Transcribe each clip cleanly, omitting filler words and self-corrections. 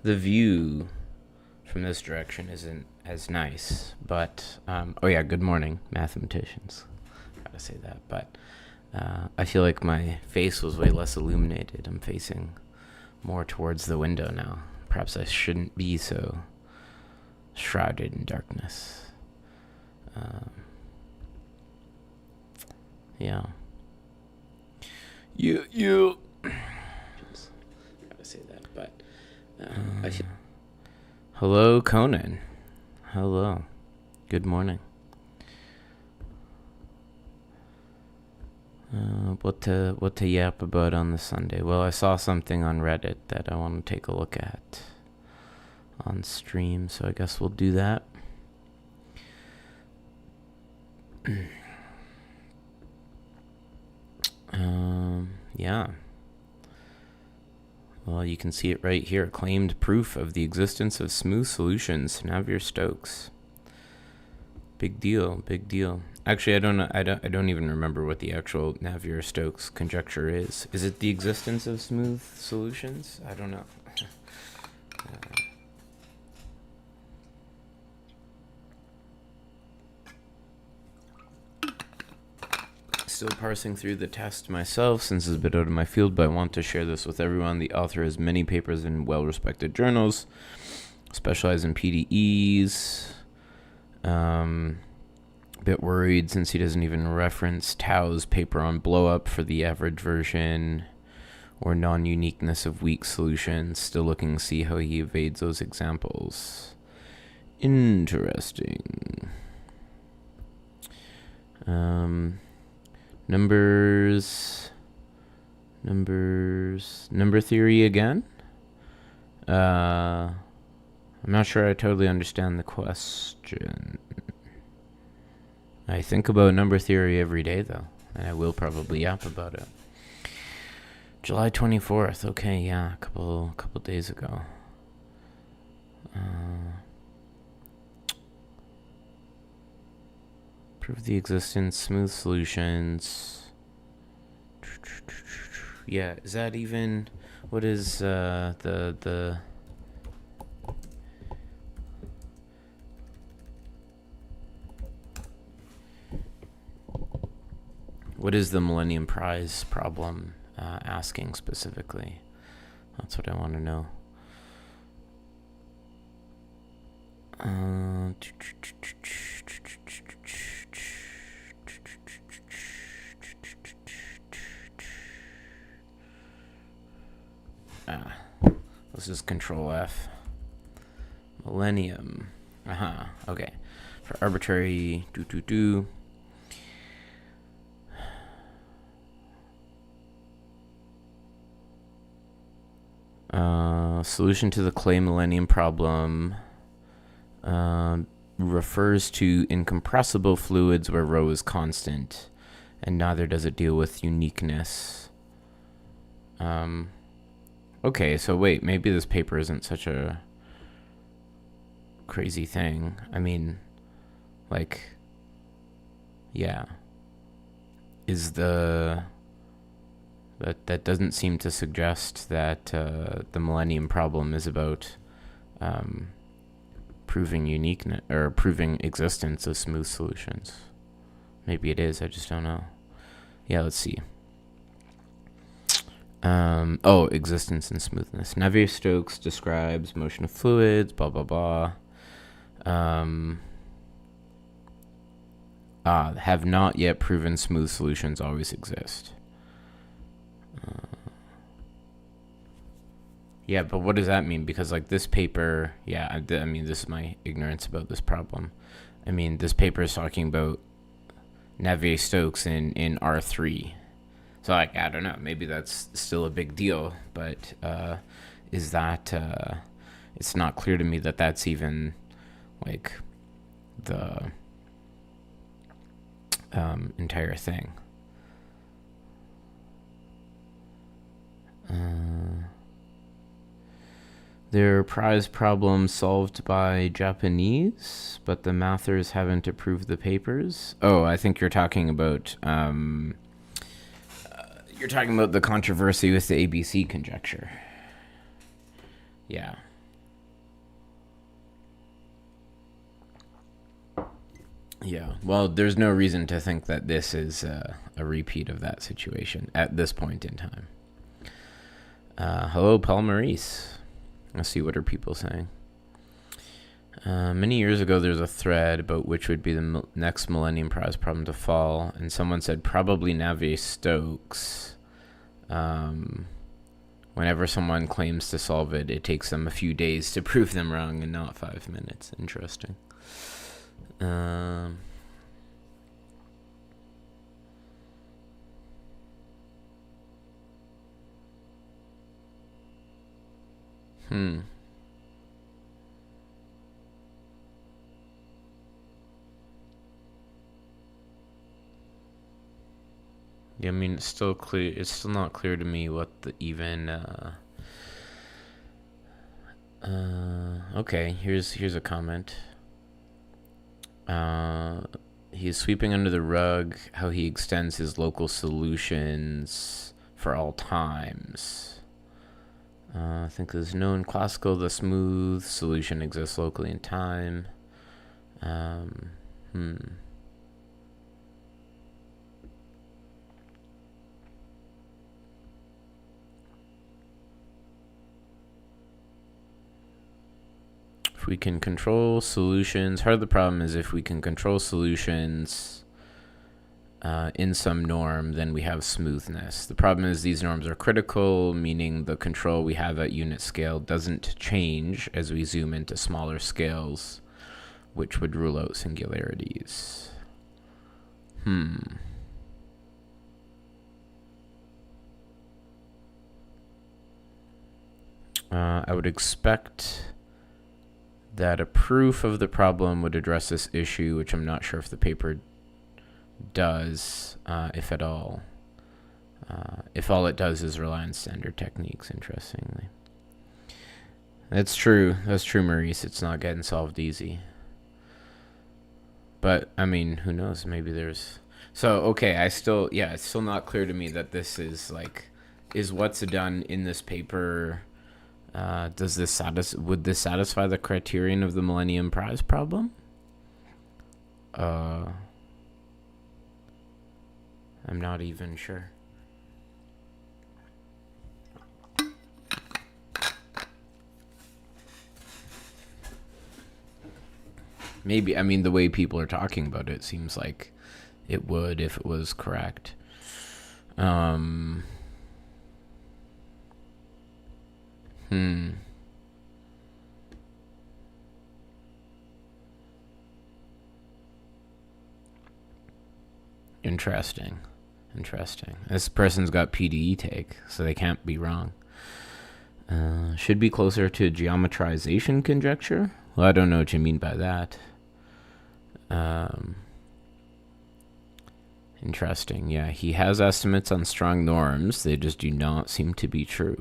The view from this direction isn't as nice, but oh yeah, good morning, mathematicians. Gotta say that, but I feel like my face was way less illuminated. I'm facing more towards the window now. Perhaps I shouldn't be so shrouded in darkness. Yeah. You. Gotta say that, but I feel. Hello, Conan. Hello. Good morning. What to yap about on the Sunday? Well, I saw something on Reddit that I want to take a look at on stream, so I guess we'll do that. Yeah. Well, you can see it right here. Claimed proof of the existence of smooth solutions. Navier-Stokes. Big deal. Big deal. Actually, I don't know. I don't even remember what the actual Navier-Stokes conjecture is. Is it the existence of smooth solutions? I don't know. Still parsing through the test myself since it's a bit out of my field, but I want to share this with everyone. The author has many papers in well-respected journals, specialize in PDEs. Bit worried since he doesn't even reference Tao's paper on blow-up for the average version or non-uniqueness of weak solutions. Still looking to see how he evades those examples. Interesting. Number theory again? I'm not sure I totally understand the question. I think about number theory every day, though, and I will probably yap about it. July 24th. Okay, yeah, a couple days ago. Prove the existence, smooth solutions. Yeah, is that even... What is the... What is the Millennium Prize problem asking specifically? That's what I want to know. Let's just control F. Millennium. Okay. For arbitrary solution to the Clay Millennium problem refers to incompressible fluids where rho is constant, and neither does it deal with uniqueness. Okay, so wait, maybe this paper isn't such a crazy thing. I mean, like, yeah. Is the... That doesn't seem to suggest that the Millennium problem is about proving uniqueness or proving existence of smooth solutions. Maybe it is. I just don't know. Yeah, let's see. Existence and smoothness. Navier-Stokes describes motion of fluids. Blah blah blah. Have not yet proven smooth solutions always exist. Yeah, but what does that mean? Because, like, this paper, I mean, this is my ignorance about this problem. I mean, this paper is talking about Navier-Stokes in R3. So, like, I don't know, maybe that's still a big deal, but is that, it's not clear to me that that's even, like, the entire thing. There are prize problems solved by Japanese, but the mathers haven't approved the papers. Oh, I think you're talking about the controversy with the ABC conjecture. Yeah. Yeah, well, there's no reason to think that this is a repeat of that situation at this point in time. Hello, Paul Maurice. Let's see, what are people saying? Many years ago, there's a thread about which would be the next Millennium Prize problem to fall, and someone said probably Navier-Stokes. Whenever someone claims to solve it, it takes them a few days to prove them wrong and not 5 minutes. Interesting. Yeah, I mean, it's still clear. It's still not clear to me what the even. Okay, here's a comment. He is sweeping under the rug how he extends his local solutions for all times. I think there's known classical, the smooth solution exists locally in time. If we can control solutions, part of the problem is if we can control solutions in some norm, then we have smoothness. The problem is these norms are critical, meaning the control we have at unit scale doesn't change as we zoom into smaller scales, which would rule out singularities. I would expect that a proof of the problem would address this issue, which I'm not sure if the paper does, if at all. If all it does is rely on standard techniques, interestingly. That's true, Maurice. It's not getting solved easy. But, I mean, who knows? Maybe there's... So, okay, it's still not clear to me that this is, is what's done in this paper... would this satisfy the criterion of the Millennium Prize problem? I'm not even sure. Maybe, I mean, the way people are talking about it seems like it would if it was correct. Interesting. This person's got PDE take, so they can't be wrong. Should be closer to geometrization conjecture. Well, I don't know what you mean by that. Interesting. Yeah, he has estimates on strong norms. They just do not seem to be true.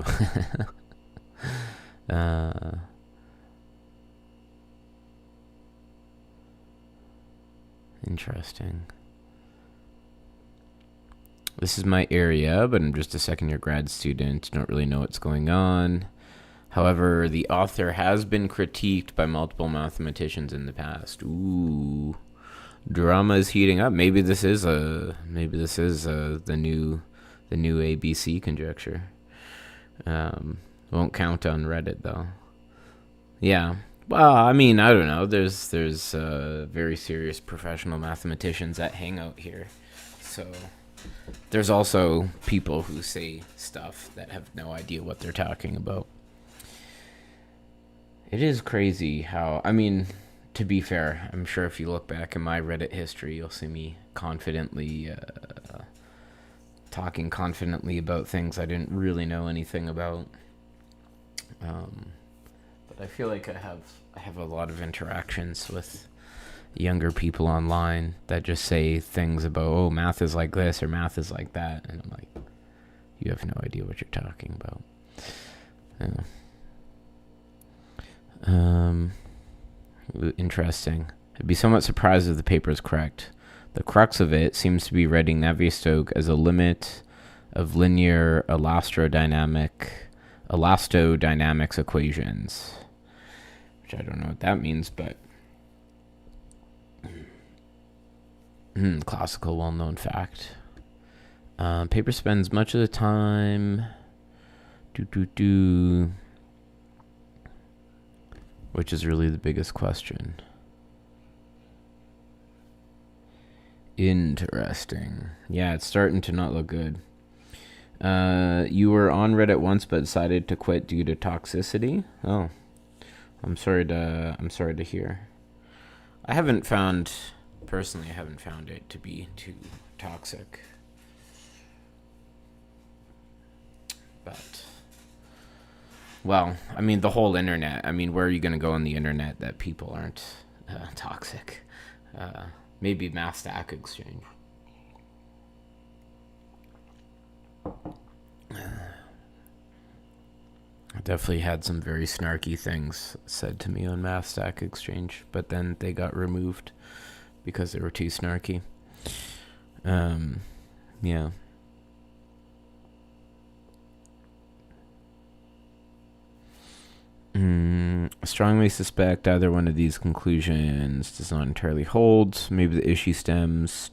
Interesting. This is my area, but I'm just a second-year grad student. Don't really know what's going on. However, the author has been critiqued by multiple mathematicians in the past. Ooh, drama is heating up. Maybe this is the new ABC conjecture. Won't count on Reddit though. Yeah. Well, I mean, I don't know. There's very serious professional mathematicians that hang out here, so there's also people who say stuff that have no idea what they're talking about. It is crazy how, I mean, to be fair, I'm sure if you look back in my Reddit history, you'll see me confidently talking confidently about things I didn't really know anything about. But I feel like I have a lot of interactions with younger people online that just say things about, oh, math is like this or math is like that, and I'm like, you have no idea what you're talking about. Yeah. Interesting. I'd be somewhat surprised if the paper is correct. The crux of it seems to be writing Navier-Stokes as a limit of linear elastodynamics equations, which I don't know what that means, but Classical, well-known fact. Paper spends much of the time. Which is really the biggest question. Interesting. Yeah, it's starting to not look good. You were on Reddit once but decided to quit due to toxicity. Oh, I'm sorry to hear. I haven't found it to be too toxic. But, well, I mean, the whole internet. I mean, where are you going to go on the internet that people aren't toxic? Maybe Mass Stack Exchange. I definitely had some very snarky things said to me on Mass Stack Exchange, but then they got removed because they were too snarky. Yeah. I strongly suspect either one of these conclusions does not entirely hold. Maybe the issue stems.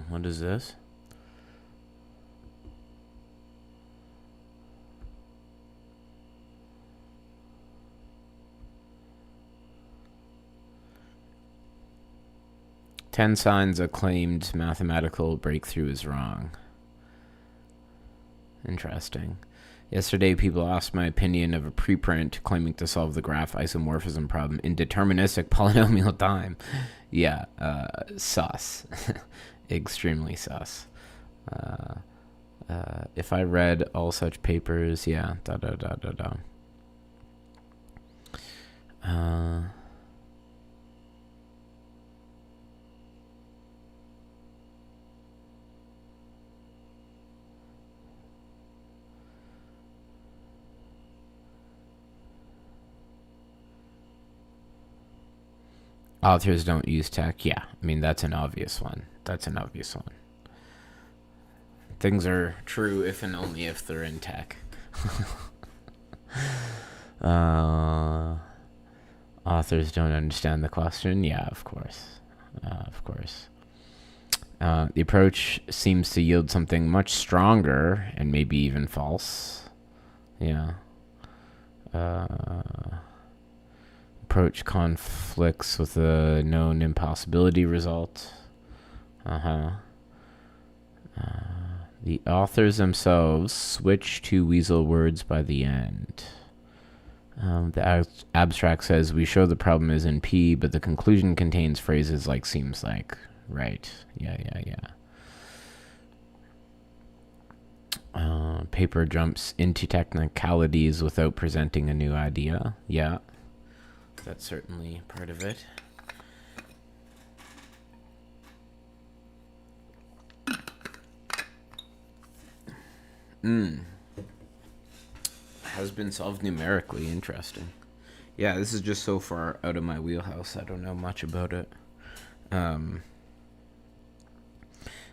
What is this? "10 signs a claimed mathematical breakthrough is wrong." Interesting. Yesterday, people asked my opinion of a preprint claiming to solve the graph isomorphism problem in deterministic polynomial time. Yeah, sus. Extremely sus. If I read all such papers, yeah, authors don't use tech. Yeah, I mean, that's an obvious one. Things are true if and only if they're in tech. Authors don't understand the question. Yeah, of course. The approach seems to yield something much stronger and maybe even false. Yeah. Approach conflicts with a known impossibility result. The authors themselves switch to weasel words by the end. The abstract says, "We show the problem is in P, but the conclusion contains phrases like seems like." Right. Yeah. Paper jumps into technicalities without presenting a new idea. Yeah. That's certainly part of it. Has been solved numerically. Interesting. Yeah, this is just so far out of my wheelhouse. I don't know much about it.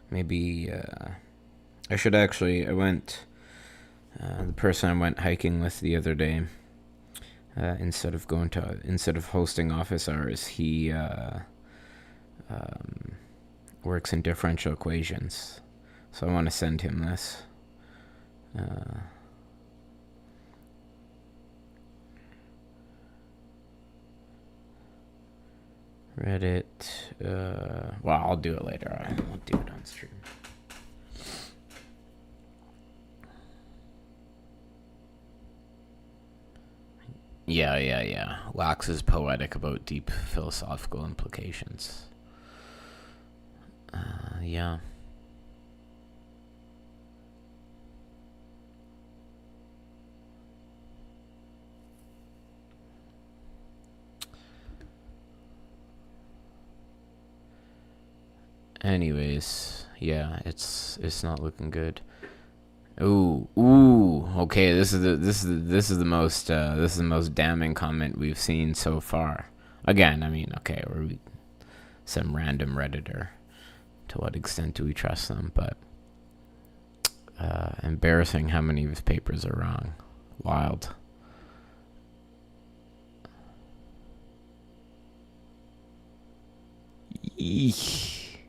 Maybe I should actually. The person I went hiking with the other day. Instead of hosting office hours, he works in differential equations. So I want to send him this. Reddit. Well, I'll do it later. I'll do it on stream. Yeah. Wax is poetic about deep philosophical implications. Yeah. Anyways, yeah, it's not looking good. Ooh. Okay, this is the most damning comment we've seen so far. Again, I mean, okay, we're some random Redditor. To what extent do we trust them? But embarrassing how many of his papers are wrong. Wild. Eek.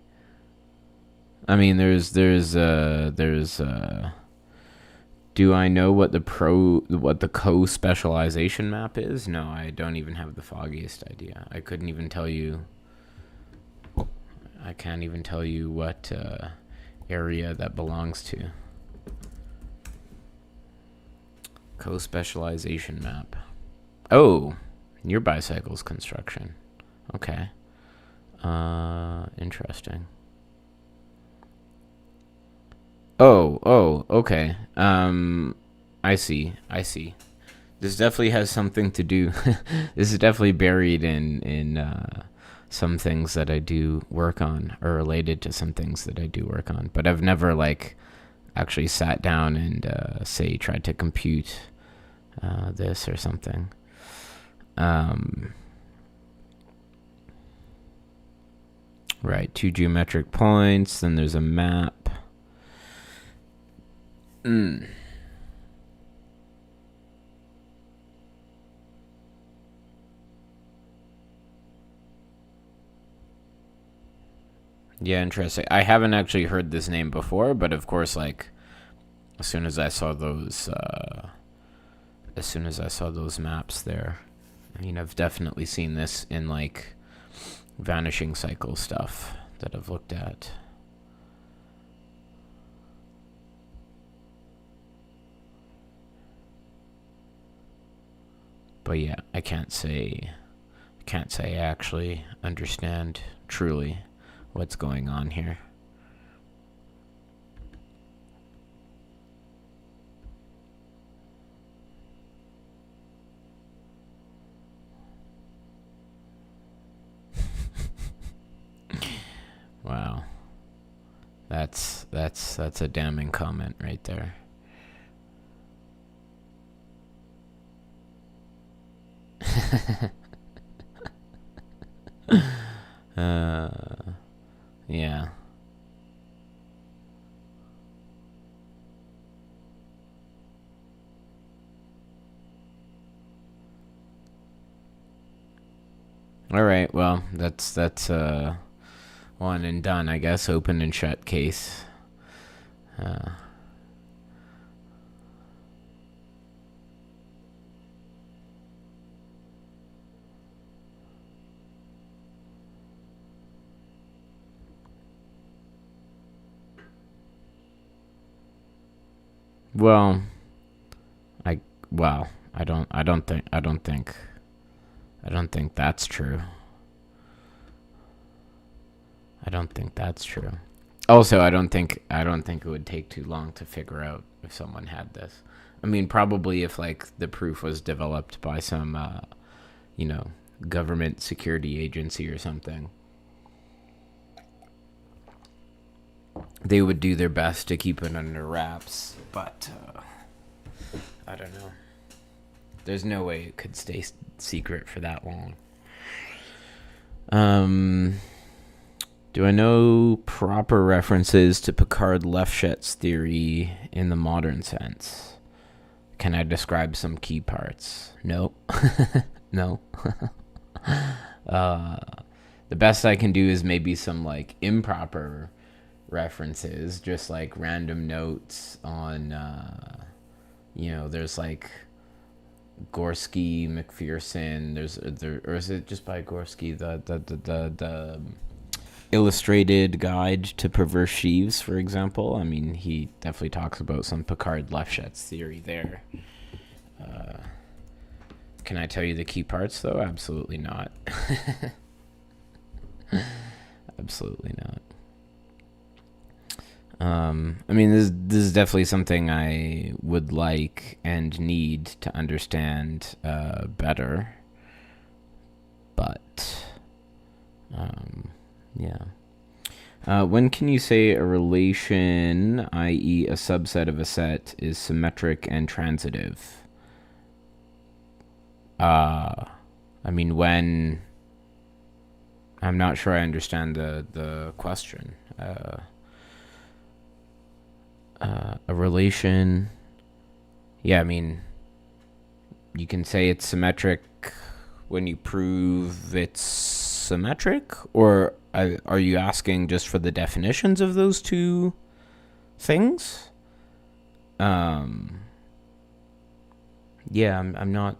I mean, there's do I know what the co-specialization map is? No, I don't even have the foggiest idea. I couldn't even tell you. I can't even tell you what area that belongs to. Co-specialization map. Oh, your bicycle's construction. Okay. Interesting. Oh, okay. I see. This definitely has something to do. This is definitely buried in some things that I do work on, or related to some things that I do work on. But I've never actually sat down and say tried to compute this or something. Right, 2 geometric points. Then there's a map. Yeah, interesting. I haven't actually heard this name before, but of course, as soon as I saw those maps there, I mean, I've definitely seen this in vanishing cycle stuff that I've looked at. But yeah, I can't say I actually understand truly what's going on here. Wow. That's a damning comment right there. Yeah. All right. Well, that's one and done, I guess. Open and shut case. Well, I don't think that's true. I don't think that's true. Also, I don't think it would take too long to figure out if someone had this. I mean, probably if the proof was developed by some government security agency or something, they would do their best to keep it under wraps, but I don't know. There's no way it could stay secret for that long. Do I know proper references to Picard-Lefschetz theory in the modern sense? Can I describe some key parts? No. No. The best I can do is maybe some improper references, just random notes on there's Gorski, McPherson, or is it just by Gorski, the illustrated guide to perverse sheaves, for example. I mean, he definitely talks about some Picard-Lefschetz theory there. Can I tell you the key parts, though? Absolutely not. Absolutely not. I mean, this is definitely something I would like and need to understand better. But, yeah. When can you say a relation, i.e. a subset of a set, is symmetric and transitive? I mean, when... I'm not sure I understand the question. A relation... Yeah, I mean, you can say it's symmetric when you prove it's symmetric, or are you asking just for the definitions of those two things? Yeah, I'm not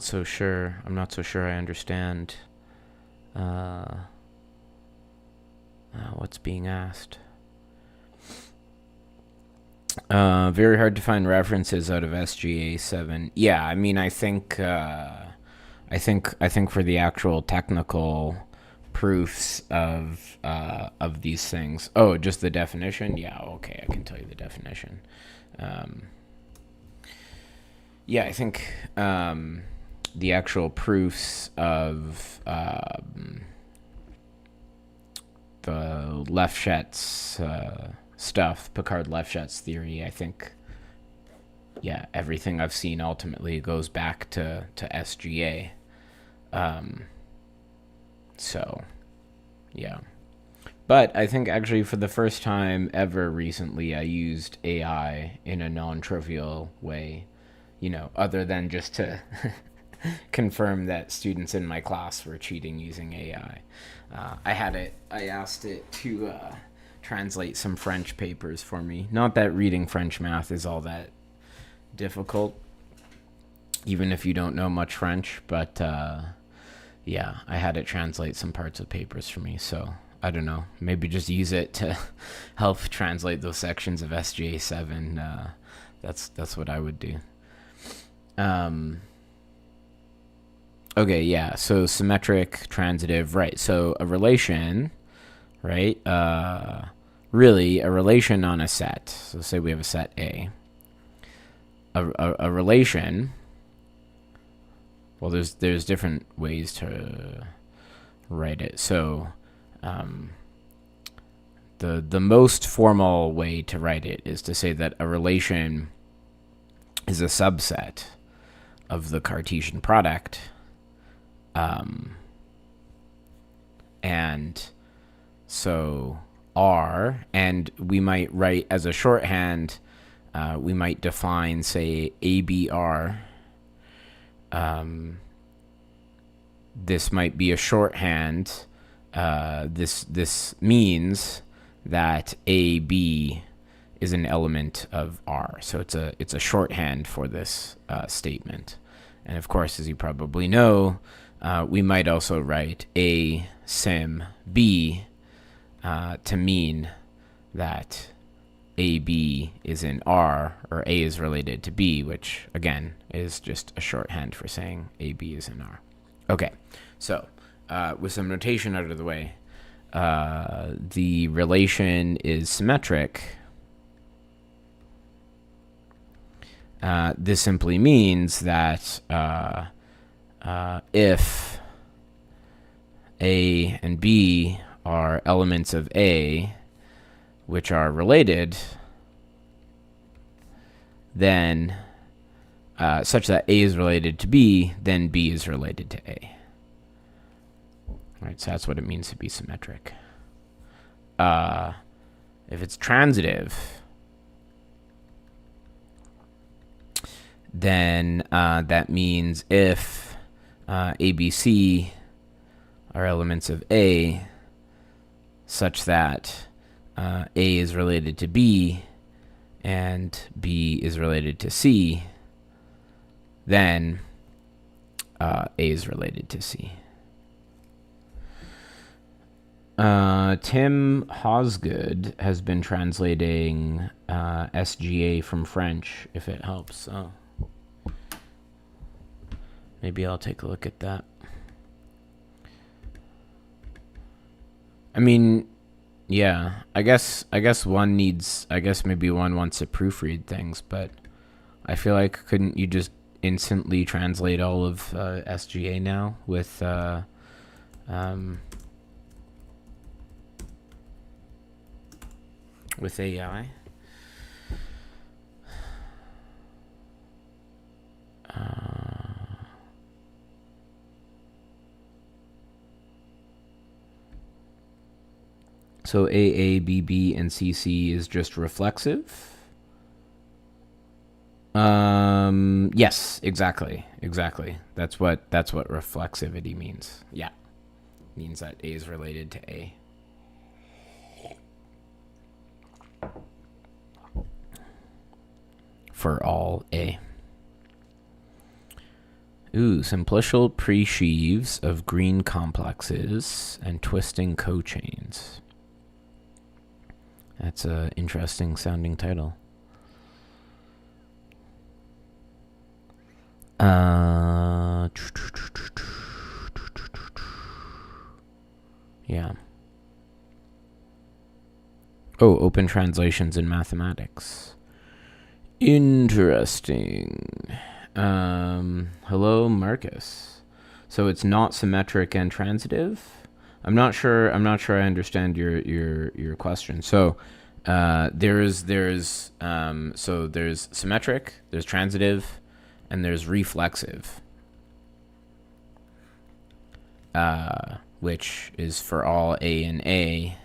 so sure. I'm not so sure I understand what's being asked. Very hard to find references out of SGA 7. Yeah, I mean, I think for the actual technical proofs of these things. Oh, just the definition? Yeah, okay, I can tell you the definition. Yeah, I think the actual proofs of the Lefschetz stuff, Picard-Lefschetz theory, I think, yeah, everything I've seen ultimately goes back to SGA. So, yeah. But I think actually for the first time ever recently, I used AI in a non-trivial way, other than just to confirm that students in my class were cheating using AI. I asked it to translate some French papers for me. Not that reading French math is all that difficult, even if you don't know much French, but yeah, I had it translate some parts of papers for me, so I don't know, maybe just use it to help translate those sections of SGA 7. That's what I would do. Okay, yeah, so symmetric, transitive, right. So a relation, right, really a relation on a set. So say we have a set A. A relation, well, there's different ways to write it. So the most formal way to write it is to say that a relation is a subset of the Cartesian product, and so R, and we might write as a shorthand, we might define, say, ABR. This might be a shorthand. This means that AB is an element of R. So it's a shorthand for this statement. And of course, as you probably know, we might also write A sim B to mean that AB is in R, or A is related to B, which again is just a shorthand for saying AB is in R. Okay, so with some notation out of the way, the relation is symmetric. This simply means that if A and B are elements of A, which are related, then such that A is related to B, then B is related to A. Right, so that's what it means to be symmetric. If it's transitive, then that means if ABC are elements of A, such that A is related to B and B is related to C, then A is related to C. Tim Hosgood has been translating SGA from French, if it helps. Oh. Maybe I'll take a look at that. I mean, yeah, I guess one needs, maybe one wants to proofread things, but I feel like couldn't you just instantly translate all of SGA now with AI? So AA, BB, and CC is just reflexive? Yes, exactly. That's what reflexivity means. Yeah. It means that A is related to A. for all A. Ooh, simplicial presheaves of green complexes and twisting cochains. That's an interesting sounding title. Yeah. Oh, open translations in mathematics. Interesting. Hello, Marcus. So it's not symmetric and transitive? I'm not sure I understand your question. So there's symmetric, there's transitive, and there's reflexive. Which is for all A and A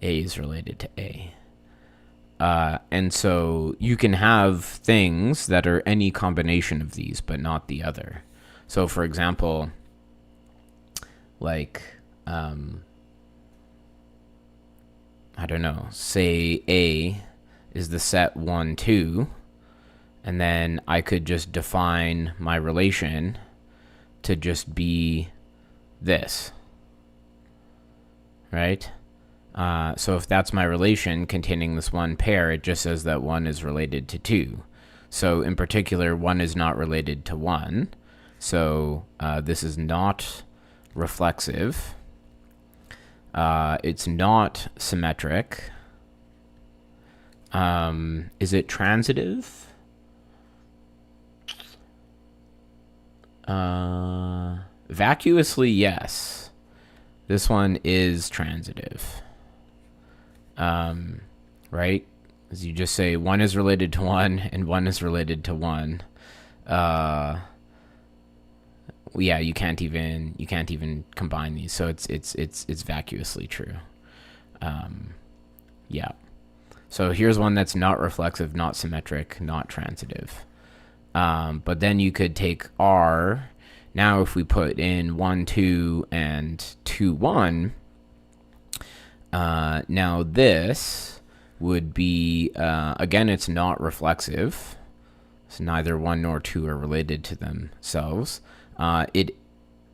is related to A. And so you can have things that are any combination of these, but not the other. So for example, like, I don't know, say A is the set 1, 2, and then I could just define my relation to just be this, right? So if that's my relation containing this one pair, it just says that 1 is related to 2. So in particular, 1 is not related to 1. So this is not reflexive. It's not symmetric. Is it transitive? Vacuously, yes. This one is transitive. Right? As you just say, 1 is related to 1 and 1 is related to 1. Yeah, you can't even combine these. So it's vacuously true. Yeah. So here's one that's not reflexive, not symmetric, not transitive. But then you could take R. Now if we put in 1, 2, and 2, 1, now this would be, again, it's not reflexive. So neither 1 nor 2 are related to themselves. It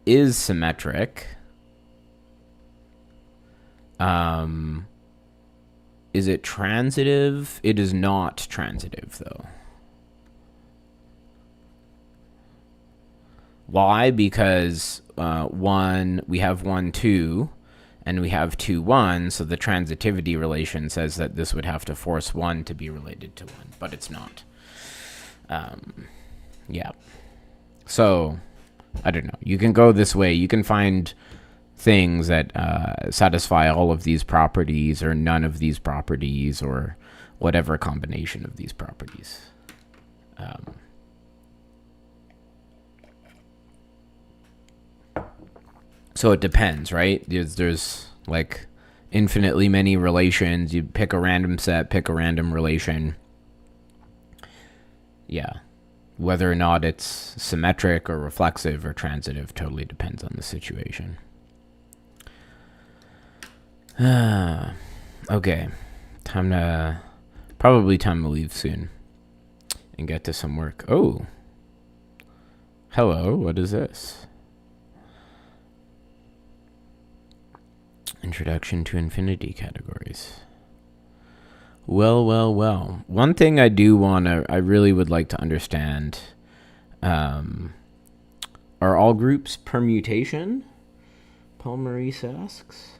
is symmetric. Is it transitive? It is not transitive, though. Why? Because we have 1, 2, and we have 2, 1, so the transitivity relation says that this would have to force 1 to be related to 1, but it's not. Yeah. So, I don't know. You can go this way. You can find things that satisfy all of these properties or none of these properties or whatever combination of these properties. So it depends, right? There's like infinitely many relations. You pick a random set, pick a random relation. Yeah. Whether or not it's symmetric or reflexive or transitive totally depends on the situation. Okay. Probably time to leave soon and get to some work. Oh. Hello, what is this? Introduction to infinity categories. Well. One thing I really would like to understand, are all groups permutation? Paul Maurice asks.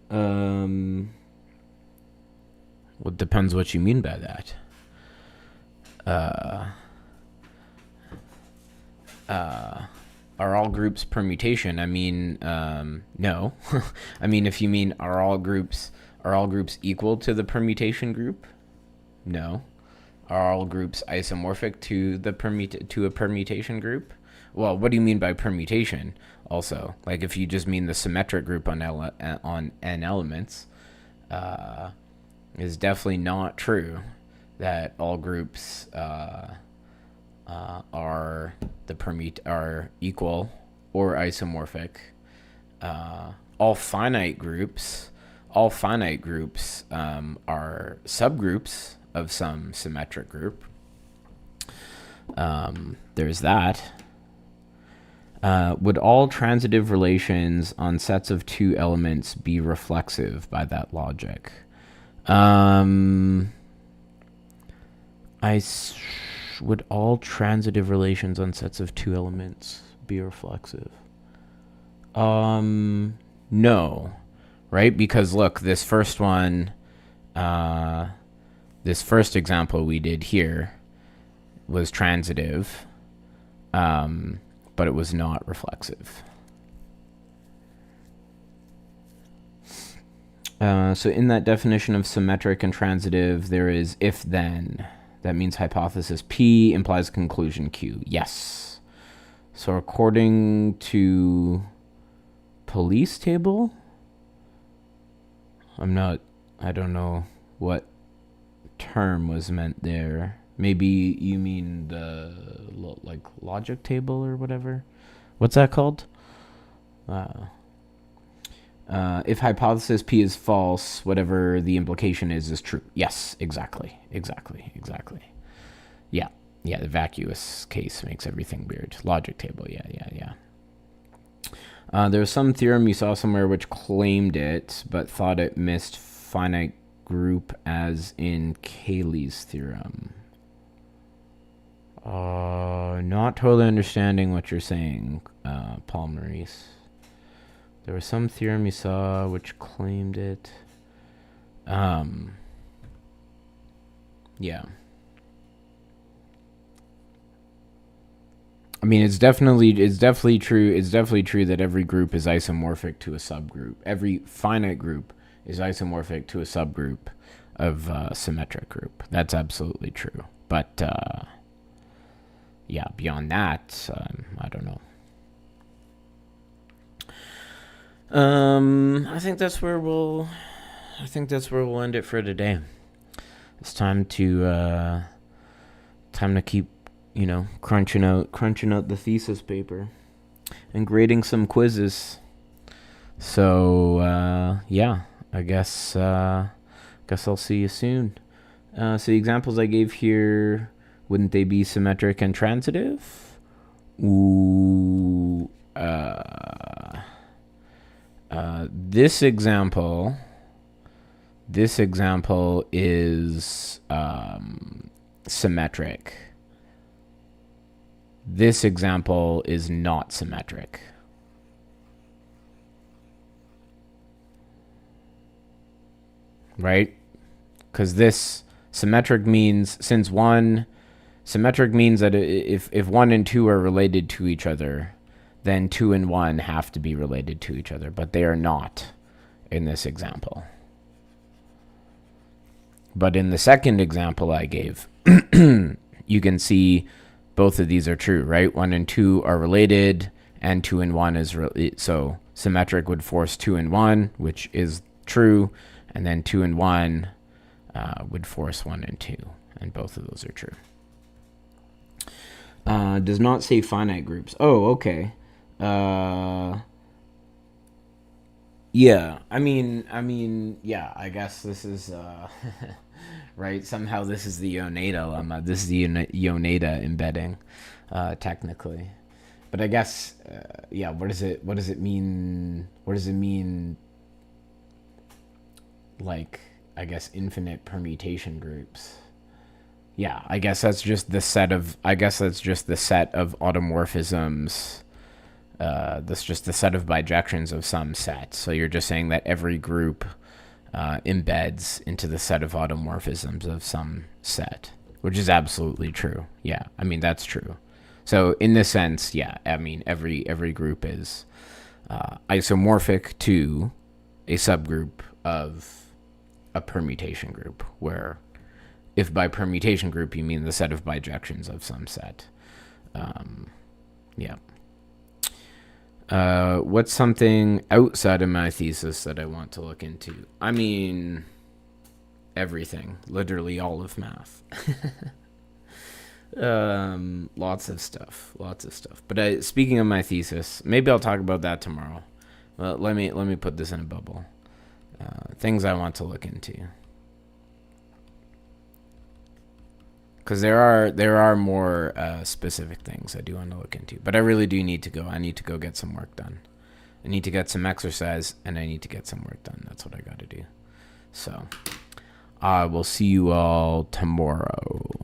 Well, it depends what you mean by that. Are all groups permutation? I mean, no. I mean, if you mean are all groups equal to the permutation group? No. Are all groups isomorphic to a permutation group? Well, what do you mean by permutation? Also, like if you just mean the symmetric group on n elements, is definitely not true that all groups are equal or isomorphic. All finite groups all finite groups are subgroups of some symmetric group. There's that. Would all transitive relations on sets of two elements be reflexive by that logic? Would all transitive relations on sets of two elements be reflexive? No, right? Because look, this first one, this first example we did here was transitive, but it was not reflexive. So in that definition of symmetric and transitive, there is if-then. That means hypothesis P implies conclusion Q. Yes. So according to police table, I don't know what term was meant there. Maybe you mean the logic table or whatever. What's that called? If hypothesis P is false, whatever the implication is true. Yes, exactly. Yeah, the vacuous case makes everything weird. Logic table, yeah. There was some theorem you saw somewhere which claimed it, but thought it missed finite group as in Cayley's theorem. Not totally understanding what you're saying, Paul Maurice. There was some theorem you saw which claimed it. Yeah. I mean, it's definitely true. It's definitely true that every group is isomorphic to a subgroup. Every finite group is isomorphic to a subgroup of a symmetric group. That's absolutely true. But yeah, beyond that, I don't know. I think that's where we'll end it for today. It's time to keep, crunching out the thesis paper and grading some quizzes. So yeah, I guess I'll see you soon. So the examples I gave here, wouldn't they be symmetric and transitive? Ooh, this example is symmetric. This example is not symmetric. Right? Because this symmetric means symmetric means that if 1 and 2 are related to each other, then 2 and 1 have to be related to each other, but they are not in this example. But in the second example I gave, you can see both of these are true, right? 1 and 2 are related, and 2 and 1 is so symmetric would force 2 and 1, which is true, and then 2 and 1 would force 1 and 2, and both of those are true. Does not say finite groups. Oh, okay. Yeah, I mean, yeah, I guess this is, right, somehow this is the Yoneda lemma. This is the Yoneda embedding, technically. But I guess, yeah, what does it mean, like, I guess, infinite permutation groups? Yeah, I guess that's just the set of automorphisms. That's just the set of bijections of some set. So you're just saying that every group embeds into the set of automorphisms of some set, which is absolutely true. Yeah, I mean, that's true. So in this sense, yeah, I mean, every group is isomorphic to a subgroup of a permutation group, where if by permutation group you mean the set of bijections of some set. Yeah. What's something outside of my thesis that I want to look into? I mean, everything. Literally all of math. Lots of stuff. But speaking of my thesis, maybe I'll talk about that tomorrow. Let me put this in a bubble. things I want to look into. Because there are more specific things I do want to look into. But I really do need to go. I need to go get some work done. I need to get some exercise, and I need to get some work done. That's what I got to do. So I will see you all tomorrow.